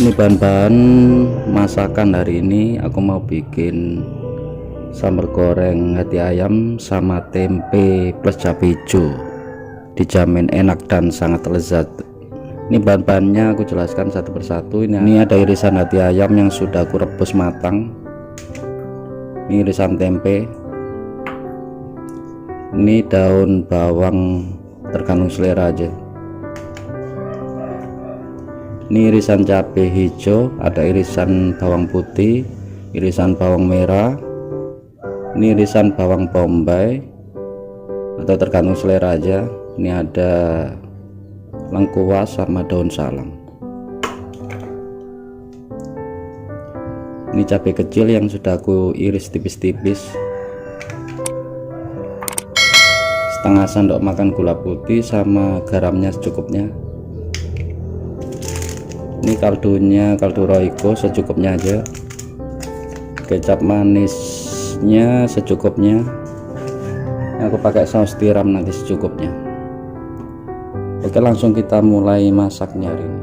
Ini bahan-bahan masakan hari ini. Aku mau bikin sambal goreng hati ayam sama tempe plus cabai hijau, dijamin enak dan sangat lezat. Ini bahan-bahannya aku jelaskan satu persatu. Ini ada irisan hati ayam yang sudah aku rebus matang, ini irisan tempe, ini daun bawang tergantung selera aja, ini irisan cabai hijau, ada irisan bawang putih, irisan bawang merah, ini irisan bawang bombay atau tergantung selera aja. Ini ada lengkuas sama daun salam. Ini cabai kecil yang sudah aku iris tipis-tipis, setengah sendok makan gula putih sama garamnya secukupnya. Ini kaldunya kaldu Royco secukupnya aja, kecap manisnya secukupnya. Aku pakai saus tiram nanti secukupnya. Oke, langsung kita mulai masaknya hari ini.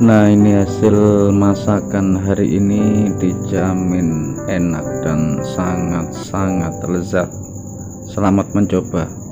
Nah, ini hasil masakan hari ini, dijamin enak dan sangat-sangat lezat. Selamat mencoba.